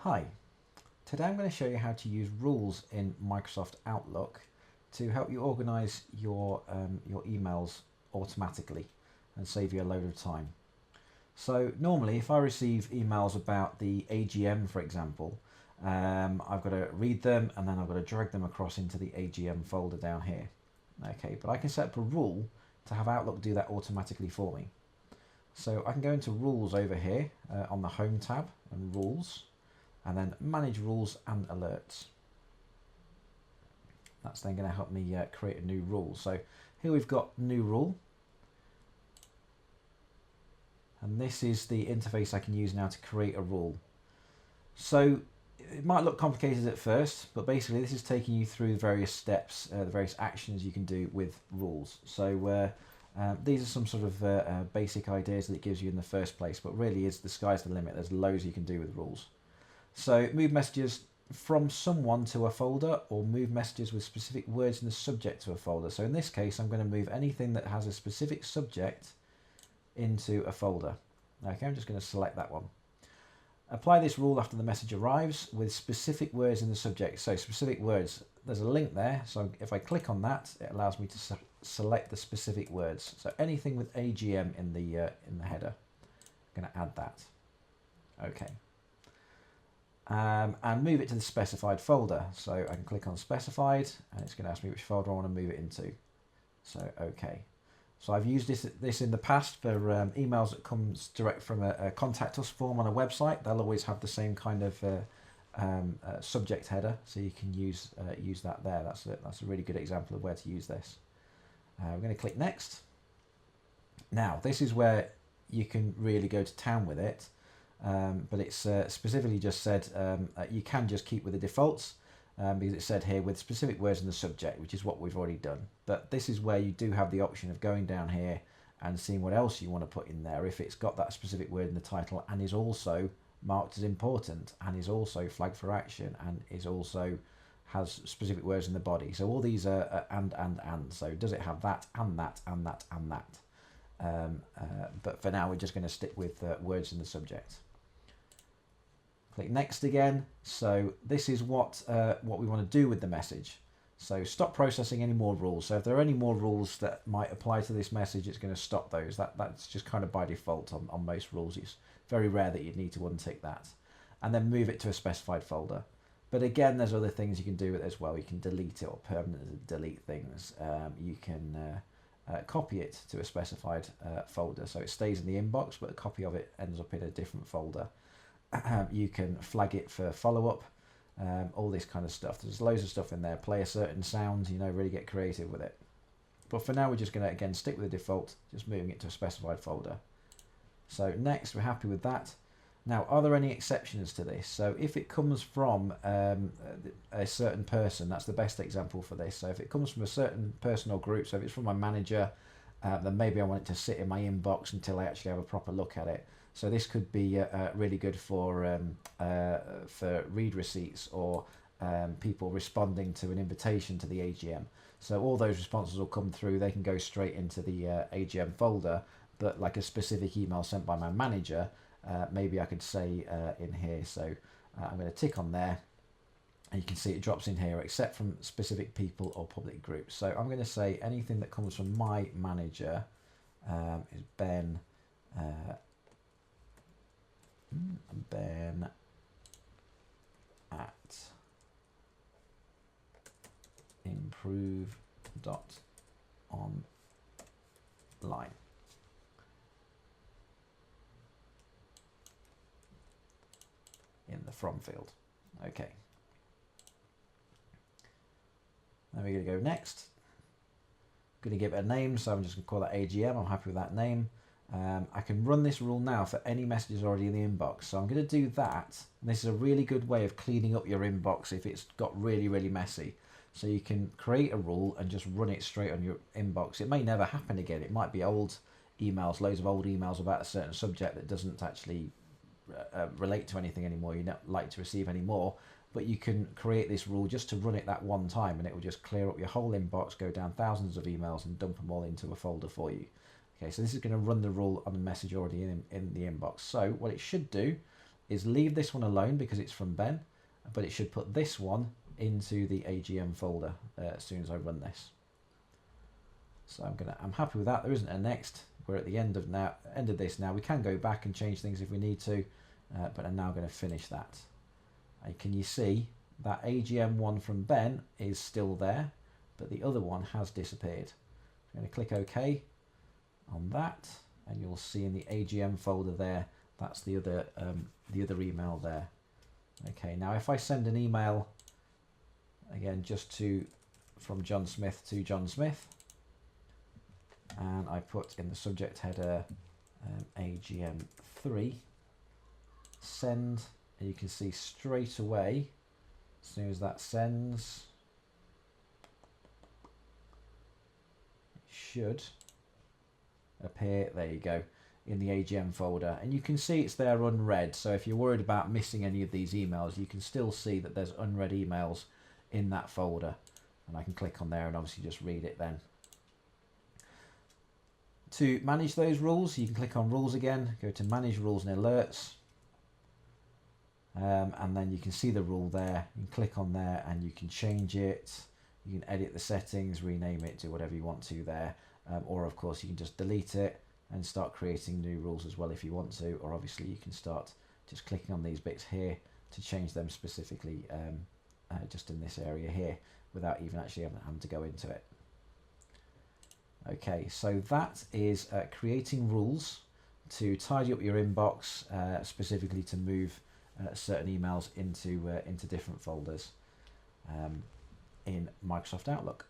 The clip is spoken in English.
Hi, today I'm going to show you how to use rules in Microsoft Outlook to help you organize your emails automatically and save you a load of time. So normally if I receive emails about the AGM, for example, I've got to read them and then I've got to drag them across into the AGM folder down here. Okay, but I can set up a rule to have Outlook do that automatically for me. So I can go into rules over here on the home tab and rules, and then manage rules and alerts. That's then going to help me create a new rule. So here we've got new rule, and this is the interface I can use now to create a rule. So it might look complicated at first, but basically this is taking you through the various steps, the various actions you can do with rules. So these are some sort of basic ideas that it gives you in the first place, but really is the sky's the limit. There's loads you can do with rules. So move messages from someone to a folder, or move messages with specific words in the subject to a folder. So in this case, I'm going to move anything that has a specific subject into a folder. Okay, I'm just going to select that one. Apply this rule after the message arrives with specific words in the subject. So specific words, there's a link there. So if I click on that, it allows me to select the specific words. So anything with AGM in the header, I'm going to add that. Okay. And move it to the specified folder. So I can click on specified and it's going to ask me which folder I want to move it into. So okay. So I've used this in the past for emails that comes direct from a contact us form on a website. They'll always have the same kind of subject header, so you can use that there. That's a really good example of where to use this. We're going to click next. Now this is where you can really go to town with it. But it's specifically just said you can just keep with the defaults because it said here with specific words in the subject, which is what we've already done. But this is where you do have the option of going down here and seeing what else you want to put in there if it's got that specific word in the title and is also marked as important and is also flagged for action and is also has specific words in the body. So all these are and. So does it have that and that and that and that? But for now we're just going to stick with words in the subject. Click next again. So this is what we want to do with the message. So stop processing any more rules. So if there are any more rules that might apply to this message, it's going to stop those. That's just kind of by default on most rules. It's very rare that you'd need to untick that. And then move it to a specified folder. But again, there's other things you can do with it as well. You can delete it or permanently delete things. You can copy it to a specified folder. So it stays in the inbox, but a copy of it ends up in a different folder. You can flag it for follow-up, all this kind of stuff. There's loads of stuff in there. Play a certain sound, really get creative with it. But for now, we're just going to, again, stick with the default, just moving it to a specified folder. So next, we're happy with that. Now, are there any exceptions to this? So if it comes from a certain person, that's the best example for this. So if it comes from a certain person or group, so if it's from my manager, then maybe I want it to sit in my inbox until I actually have a proper look at it. So this could be really good for read receipts or people responding to an invitation to the AGM. So all those responses will come through. They can go straight into the AGM folder, but like a specific email sent by my manager, maybe I could say in here. So I'm going to tick on there, and you can see it drops in here, except from specific people or public groups. So I'm going to say anything that comes from my manager is Ben. Ben at improve.online in the from field. Okay. Then we're going to go next. Going to give it a name, so I'm just going to call that AGM. I'm happy with that name. I can run this rule now for any messages already in the inbox. So I'm going to do that. And this is a really good way of cleaning up your inbox if it's got really, really messy. So you can create a rule and just run it straight on your inbox. It may never happen again. It might be old emails, loads of old emails about a certain subject that doesn't actually relate to anything anymore. You're not like to receive anymore. But you can create this rule just to run it that one time, and it will just clear up your whole inbox, go down thousands of emails and dump them all into a folder for you. Okay, so this is going to run the rule on the message already in the inbox. So what it should do is leave this one alone because it's from Ben, but it should put this one into the AGM folder as soon as I run this. So I'm happy with that. There isn't a next. We're at the end of this now. We can go back and change things if we need to, but I'm now going to finish that. Can you see that AGM one from Ben is still there, but the other one has disappeared. I'm going to click OK on that, and you'll see in the AGM folder there, that's the other email there. Okay, now if I send an email again from John Smith to John Smith, and I put in the subject header AGM3 send, and you can see straight away as soon as that sends, it should appear, there you go, in the AGM folder, and you can see it's there unread. So if you're worried about missing any of these emails, you can still see that there's unread emails in that folder, and I can click on there and obviously just read it then. To manage those rules, you can click on rules again, go to manage rules and alerts, and then you can see the rule there. You can click on there and you can change it, you can edit the settings, rename it, do whatever you want to there, or of course you can just delete it and start creating new rules as well if you want to, or obviously you can start just clicking on these bits here to change them specifically just in this area here without even actually having to go into it. Okay, so that is creating rules to tidy up your inbox, specifically to move certain emails into different folders in Microsoft Outlook.